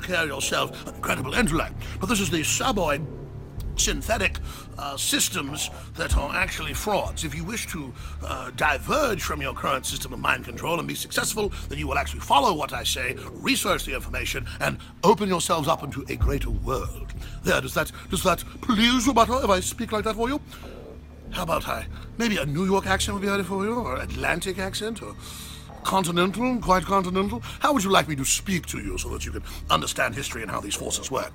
declare yourself an incredible intellect, but this is the suboid synthetic systems that are actually frauds. If you wish to diverge from your current system of mind control and be successful, then you will actually follow what I say, research the information, and open yourselves up into a greater world. There, does that please you, Butter, if I speak like that for you? How about maybe a New York accent would be better for you, or Atlantic accent, or continental, quite continental? How would you like me to speak to you so that you can understand history and how these forces work?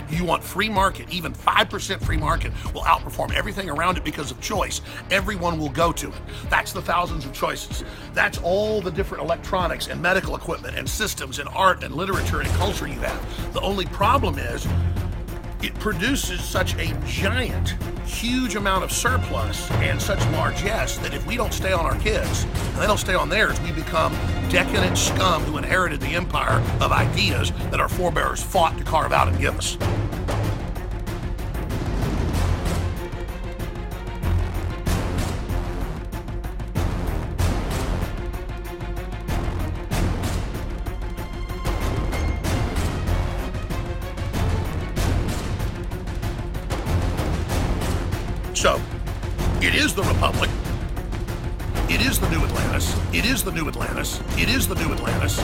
You want free market, even 5% free market will outperform everything around it because of choice. Everyone will go to it. That's the thousands of choices. That's all the different electronics and medical equipment and systems and art and literature and culture you have. The only problem is it produces such a giant, huge amount of surplus and such largesse that if we don't stay on our kids and they don't stay on theirs, we become decadent scum who inherited the empire of ideas that our forebears fought to carve out and give us. So, it is the Republic. It is the new Atlantis. It is the new Atlantis. It is the new Atlantis.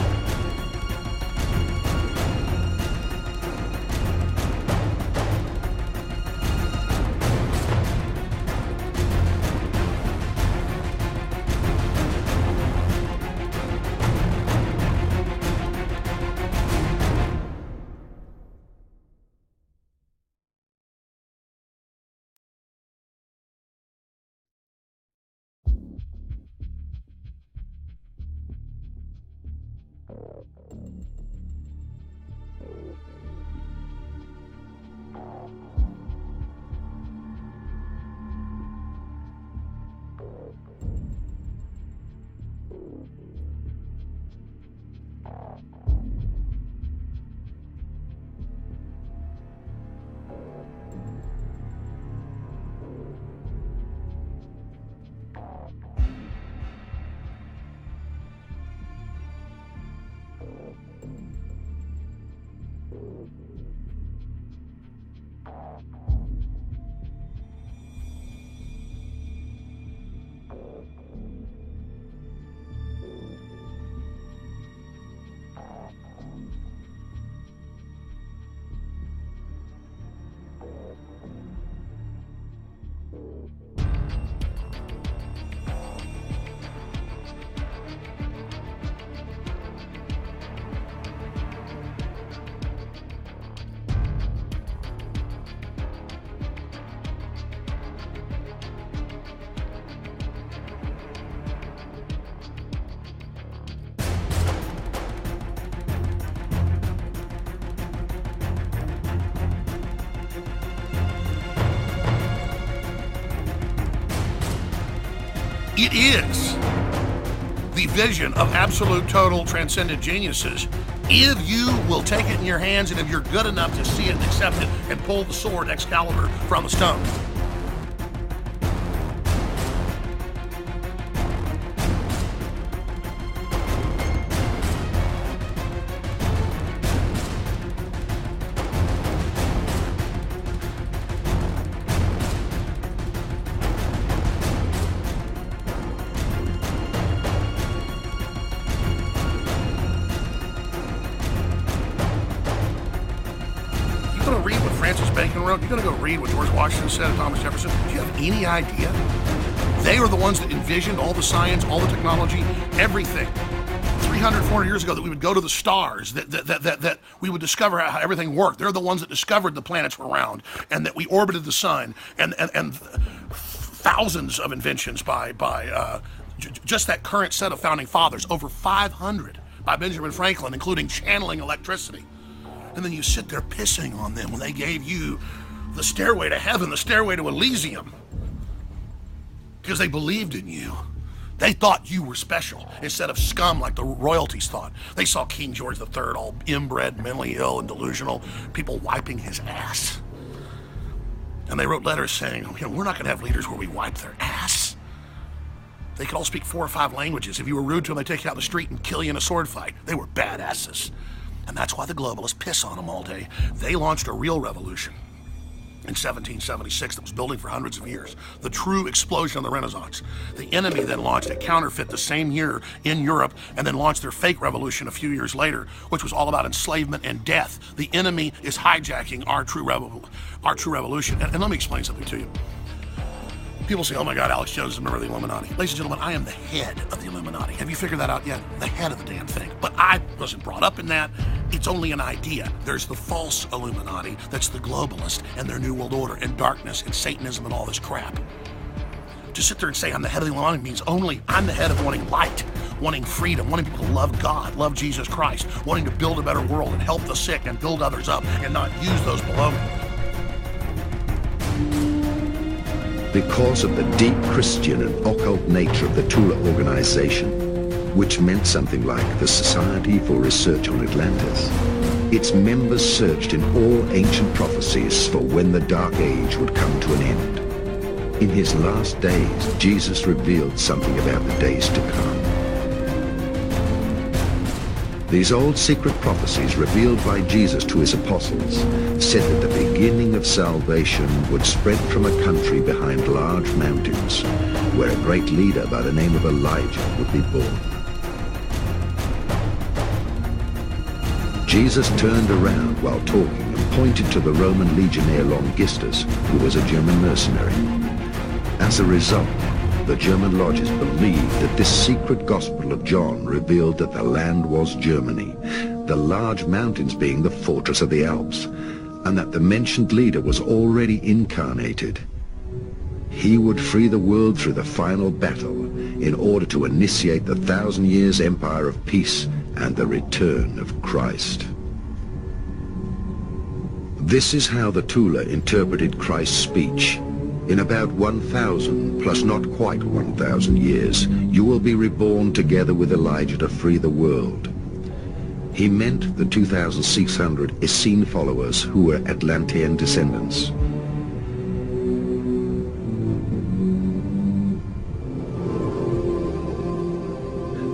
It is the vision of absolute, total, transcendent geniuses if you will take it in your hands and if you're good enough to see it and accept it and pull the sword Excalibur from the stone. You're going to go read what George Washington said and Thomas Jefferson. Do you have any idea? They are the ones that envisioned all the science, all the technology, everything. 300, 400 years ago that we would go to the stars, that we would discover how everything worked. They're the ones that discovered the planets were round and that we orbited the sun and thousands of inventions by just that current set of founding fathers, over 500 by Benjamin Franklin, including channeling electricity. And then you sit there pissing on them when they gave you the stairway to heaven, the stairway to Elysium. Because they believed in you. They thought you were special instead of scum like the royalties thought. They saw King George III all inbred, mentally ill, and delusional, people wiping his ass. And they wrote letters saying, we're not going to have leaders where we wipe their ass. They could all speak 4 or 5 languages. If you were rude to them, they'd take you out in the street and kill you in a sword fight. They were badasses. And that's why the globalists piss on them all day. They launched a real revolution in 1776 that was building for hundreds of years. The true explosion of the Renaissance. The enemy then launched a counterfeit the same year in Europe and then launched their fake revolution a few years later, which was all about enslavement and death. The enemy is hijacking our true revolution. And let me explain something to you. People say, oh my God, Alex Jones is a member of the Illuminati. Ladies and gentlemen, I am the head of the Illuminati. Have you figured that out yet? The head of the damn thing. But I wasn't brought up in that. It's only an idea. There's the false Illuminati, that's the globalist and their New World Order and darkness and Satanism and all this crap. To sit there and say I'm the head of the Illuminati means only I'm the head of wanting light, wanting freedom, wanting people to love God, love Jesus Christ, wanting to build a better world and help the sick and build others up and not use those below me. Because of the deep Christian and occult nature of the Tula organization, which meant something like the Society for Research on Atlantis, its members searched in all ancient prophecies for when the Dark Age would come to an end. In his last days, Jesus revealed something about the days to come. These old secret prophecies revealed by Jesus to his apostles said that the beginning of salvation would spread from a country behind large mountains, where a great leader by the name of Elijah would be born. Jesus turned around while talking and pointed to the Roman legionnaire Longistus, who was a German mercenary. As a result, the German lodges believed that this secret gospel of John revealed that the land was Germany, the large mountains being the fortress of the Alps, and that the mentioned leader was already incarnated. He would free the world through the final battle in order to initiate the 1,000 years empire of peace and the return of Christ. This is how the Tula interpreted Christ's speech. In about 1,000, plus not quite 1,000 years, you will be reborn together with Elijah to free the world. He meant the 2,600 Essene followers who were Atlantean descendants.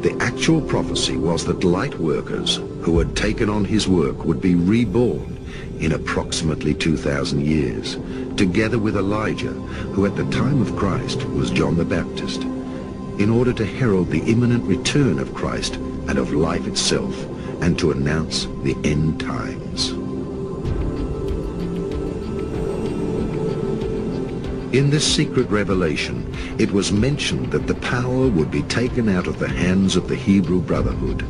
The actual prophecy was that light workers who had taken on his work would be reborn in approximately 2,000 years, together with Elijah, who at the time of Christ was John the Baptist, in order to herald the imminent return of Christ and of life itself, and to announce the end times. In this secret revelation, it was mentioned that the power would be taken out of the hands of the Hebrew Brotherhood.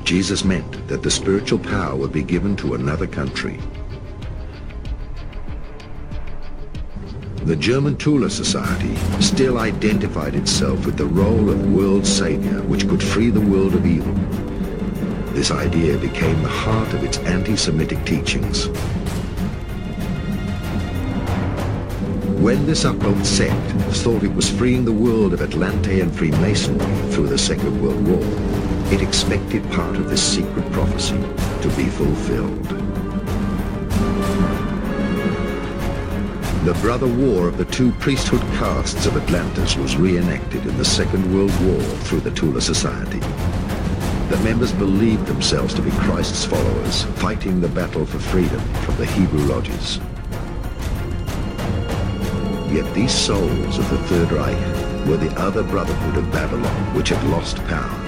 Jesus meant that the spiritual power would be given to another country. The German Tula Society still identified itself with the role of world savior which could free the world of evil. This idea became the heart of its anti-Semitic teachings. When this occult sect thought it was freeing the world of Atlantean Freemasonry through the Second World War, it expected part of this secret prophecy to be fulfilled. The brother war of the 2 priesthood castes of Atlantis was reenacted in the Second World War through the Tula Society. The members believed themselves to be Christ's followers, fighting the battle for freedom from the Hebrew lodges. Yet these souls of the Third Reich were the other brotherhood of Babylon which had lost power.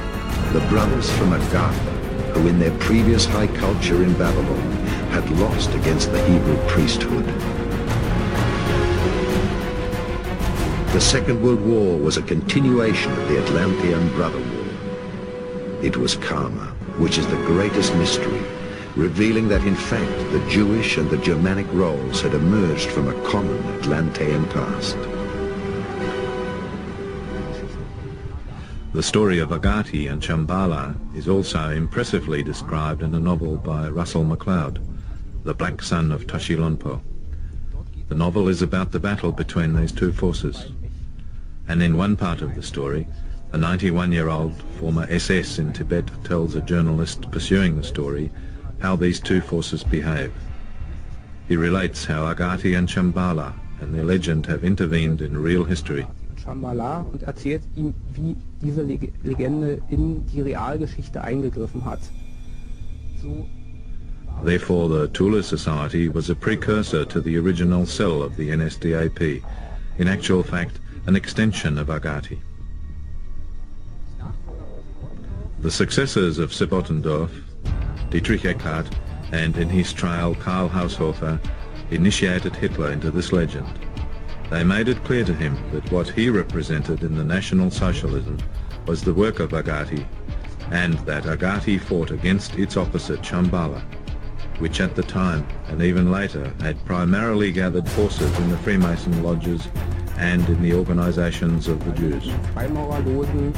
The brothers from Agatha, who in their previous high culture in Babylon had lost against the Hebrew priesthood. The Second World War was a continuation of the Atlantean Brother War. It was karma, which is the greatest mystery, revealing that in fact the Jewish and the Germanic roles had emerged from a common Atlantean past. The story of Agati and Shambhala is also impressively described in a novel by Russell McLeod, The Black Sun of Tashilonpo. The novel is about the battle between these two forces, and in one part of the story, a 91-year-old former SS in Tibet tells a journalist pursuing the story how these two forces behave. He relates how Agati and Shambhala and their legend have intervened in real history. Shambhala und erzählt ihm, wie diese Legende in die Realgeschichte eingegriffen hat. Therefore, the Tula Society was a precursor to the original cell of the NSDAP, in actual fact, an extension of Agati. The successors of Sebottendorf, Dietrich Eckart, and in his trial Karl Haushofer, initiated Hitler into this legend. They made it clear to him that what he represented in the National Socialism was the work of Agati, and that Agati fought against its opposite Shambhala, which at the time and even later had primarily gathered forces in the Freemason lodges and in the organizations of the Jews. Freimaurerlogen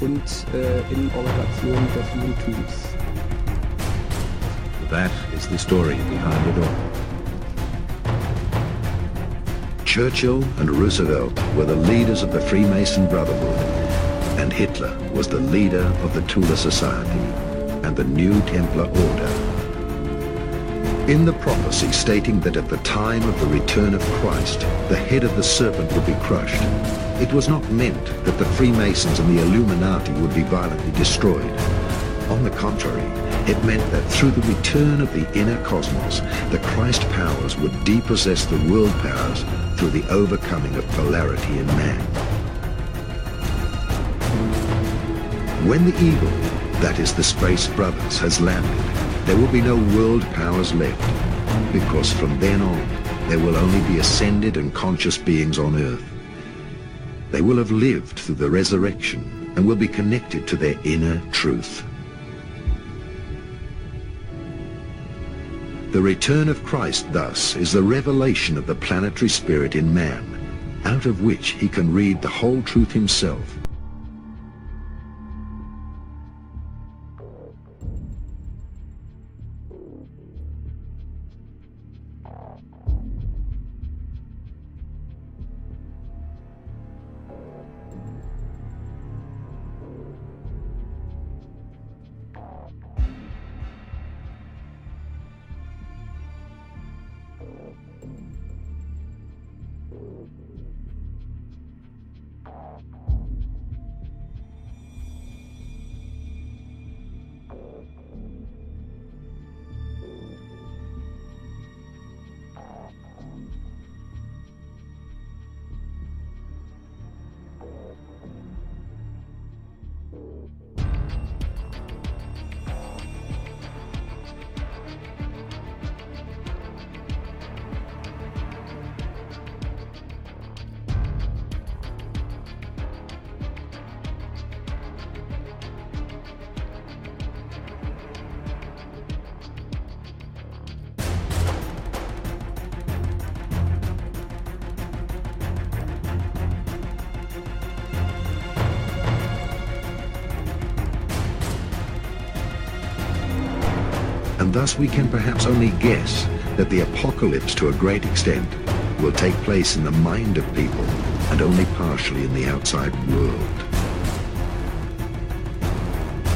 und in Organisationen des Judentums. That is the story behind it all. Churchill and Roosevelt were the leaders of the Freemason Brotherhood, and Hitler was the leader of the Tula Society and the New Templar Order. In the prophecy stating that at the time of the return of Christ, the head of the serpent would be crushed, it was not meant that the Freemasons and the Illuminati would be violently destroyed. On the contrary, it meant that through the return of the inner cosmos, the Christ powers would depossess the world powers through the overcoming of polarity in man. When the eagle, that is the Space Brothers, has landed, there will be no world powers left, because from then on, there will only be ascended and conscious beings on Earth. They will have lived through the resurrection and will be connected to their inner truth. The return of Christ, thus, is the revelation of the planetary spirit in man, out of which he can read the whole truth himself. And thus we can perhaps only guess that the apocalypse to a great extent will take place in the mind of people and only partially in the outside world.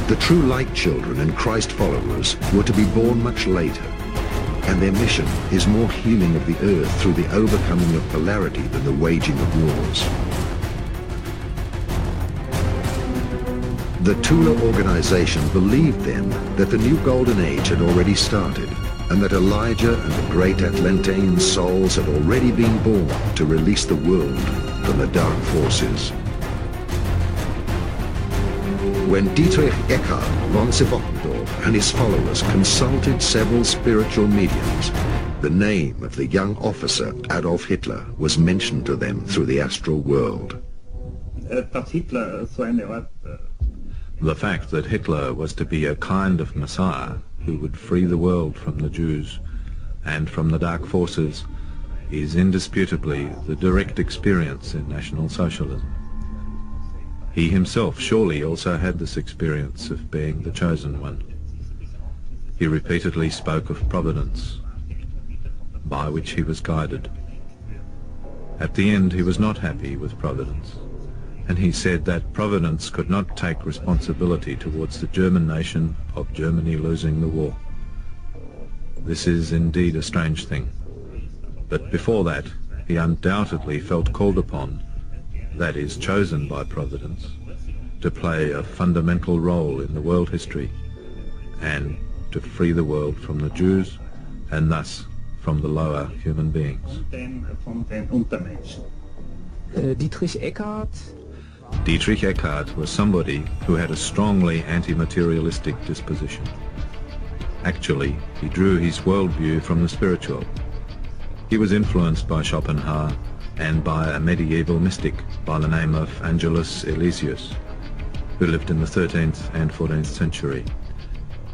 The true light children and Christ followers were to be born much later, and their mission is more healing of the earth through the overcoming of polarity than the waging of wars. The Tula organization believed then that the new golden age had already started, and that Elijah and the great Atlantean souls had already been born to release the world from the dark forces. When Dietrich Eckart von Sebottendorf and his followers consulted several spiritual mediums, the name of the young officer Adolf Hitler was mentioned to them through the astral world. The fact that Hitler was to be a kind of Messiah who would free the world from the Jews and from the dark forces is indisputably the direct experience in National Socialism. He himself surely also had this experience of being the chosen one. He repeatedly spoke of providence, by which he was guided. At the end, he was not happy with providence, and he said that providence could not take responsibility towards the German nation of Germany losing the war. This is indeed a strange thing. But before that, he undoubtedly felt called upon, that is, chosen by Providence, to play a fundamental role in the world history and to free the world from the Jews and thus from the lower human beings. Dietrich Eckart. Dietrich Eckart was somebody who had a strongly anti-materialistic disposition. Actually, he drew his worldview from the spiritual. He was influenced by Schopenhauer and by a medieval mystic by the name of Angelus Elysius, who lived in the 13th and 14th century.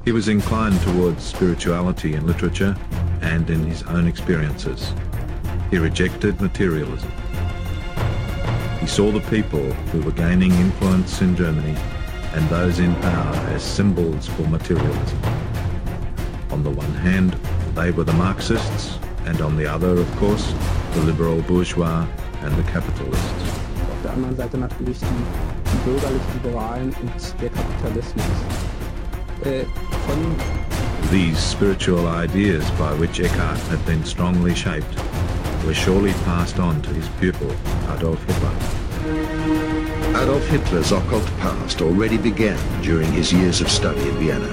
He was inclined towards spirituality in literature and in his own experiences. He rejected materialism. He saw the people who were gaining influence in Germany and those in power as symbols for materialism. On the one hand, they were the Marxists, and on the other, of course, the liberal bourgeois and the capitalists. Auf der anderen Seite natürlich die bürgerlich-liberalen und der Kapitalismus. These spiritual ideas by which Eckart had been strongly shaped were surely passed on to his pupil, Adolf Hitler. Adolf Hitler's occult past already began during his years of study in Vienna.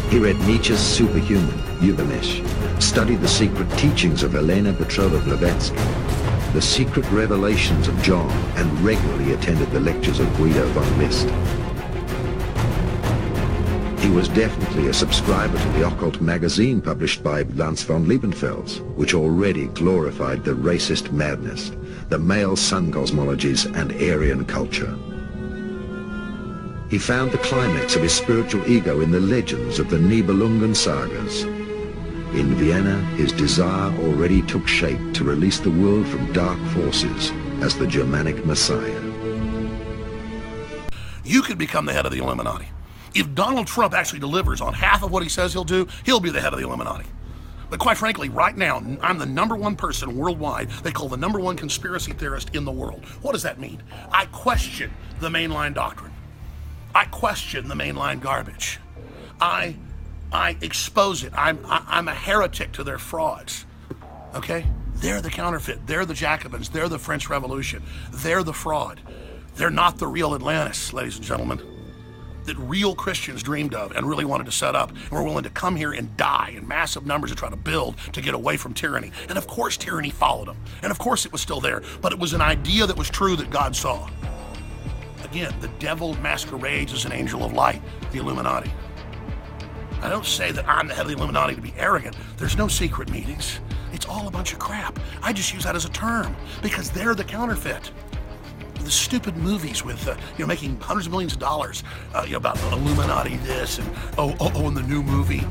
He read Nietzsche's Superhuman, Übermensch, studied the secret teachings of Helena Petrova Blavatsky, the secret revelations of John, and regularly attended the lectures of Guido von List. He was definitely a subscriber to the occult magazine published by Lanz von Liebenfels, which already glorified the racist madness, the male sun cosmologies, and Aryan culture. He found the climax of his spiritual ego in the legends of the Nibelungen sagas. In Vienna, his desire already took shape to release the world from dark forces as the Germanic Messiah. You could become the head of the Illuminati. If Donald Trump actually delivers on half of what he says he'll do, he'll be the head of the Illuminati. But quite frankly, right now, I'm the #1 person worldwide they call the #1 conspiracy theorist in the world. What does that mean? I question the mainline doctrine. I question the mainline garbage. I expose it. I'm a heretic to their frauds. Okay? They're the counterfeit. They're the Jacobins. They're the French Revolution. They're the fraud. They're not the real Atlantis, ladies and gentlemen, that real Christians dreamed of and really wanted to set up and were willing to come here and die in massive numbers to try to build to get away from tyranny. And of course tyranny followed them. And of course it was still there, but it was an idea that was true that God saw. Again, the devil masquerades as an angel of light, the Illuminati. I don't say that I'm the head of the Illuminati to be arrogant. There's no secret meetings. It's all a bunch of crap. I just use that as a term because they're the counterfeit. The stupid movies with, making hundreds of millions of dollars, about the Illuminati this and and the new movie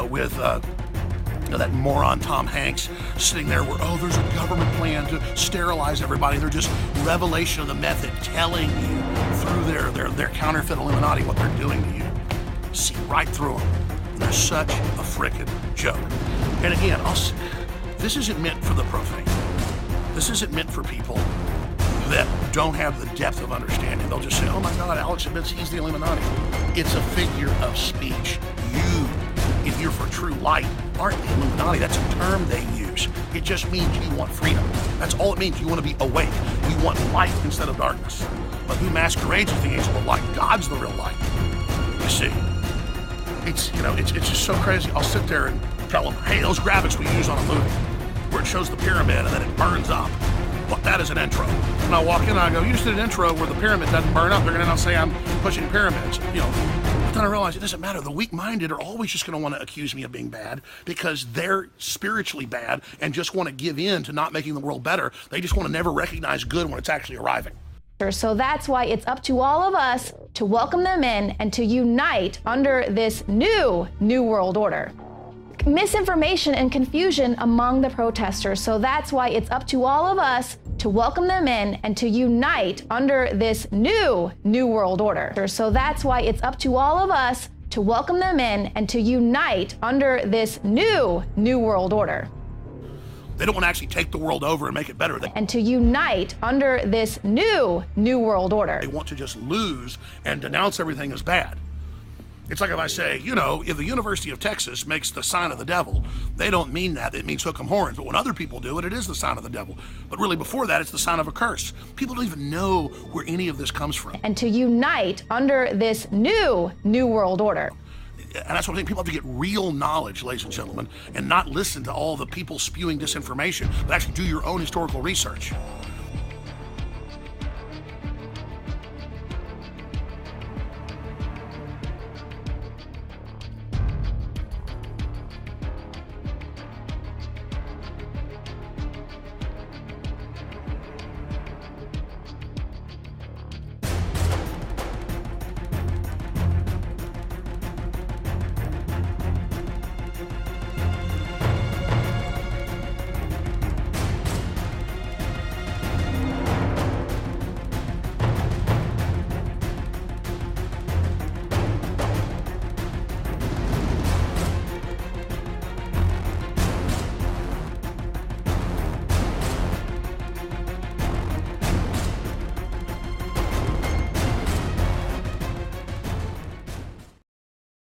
with that moron Tom Hanks sitting there where, there's a government plan to sterilize everybody. They're just revelation of the method telling you through their counterfeit Illuminati what they're doing to you. See right through them. They're such a frickin' joke. And again, this isn't meant for the profane. This isn't meant for people that don't have the depth of understanding. They'll just say, oh my God, Alex admits he's the Illuminati. It's a figure of speech. You, if you're for true light, aren't the Illuminati. That's a term they use. It just means you want freedom. That's all it means. You want to be awake. You want light instead of darkness. But who masquerades as the angel of light? God's the real light. You see, it's just so crazy. I'll sit there and tell them, hey, those graphics we use on a movie where it shows the pyramid and then it burns up. Well, that is an intro. And I walk in and I go, you just did an intro where the pyramid doesn't burn up. They're going to now say I'm pushing pyramids. But then I realize it doesn't matter. The weak-minded are always just going to want to accuse me of being bad because they're spiritually bad and just want to give in to not making the world better. They just want to never recognize good when it's actually arriving. So that's why it's up to all of us to welcome them in and to unite under this new world order. Misinformation and confusion among the protesters. So that's why it's up to all of us to welcome them in and to unite under this new world order. So that's why it's up to all of us to welcome them in and to unite under this new world order. They don't want to actually take the world over and make it better. And to unite under this new world order. They want to just lose and denounce everything as bad. It's like if I say, you know, if the University of Texas makes the sign of the devil, they don't mean that. It means hook 'em horns. But when other people do it, it is the sign of the devil. But really, before that, it's the sign of a curse. People don't even know where any of this comes from. And to unite under this new world order. And that's what I think. People have to get real knowledge, ladies and gentlemen, and not listen to all the people spewing disinformation, but actually do your own historical research.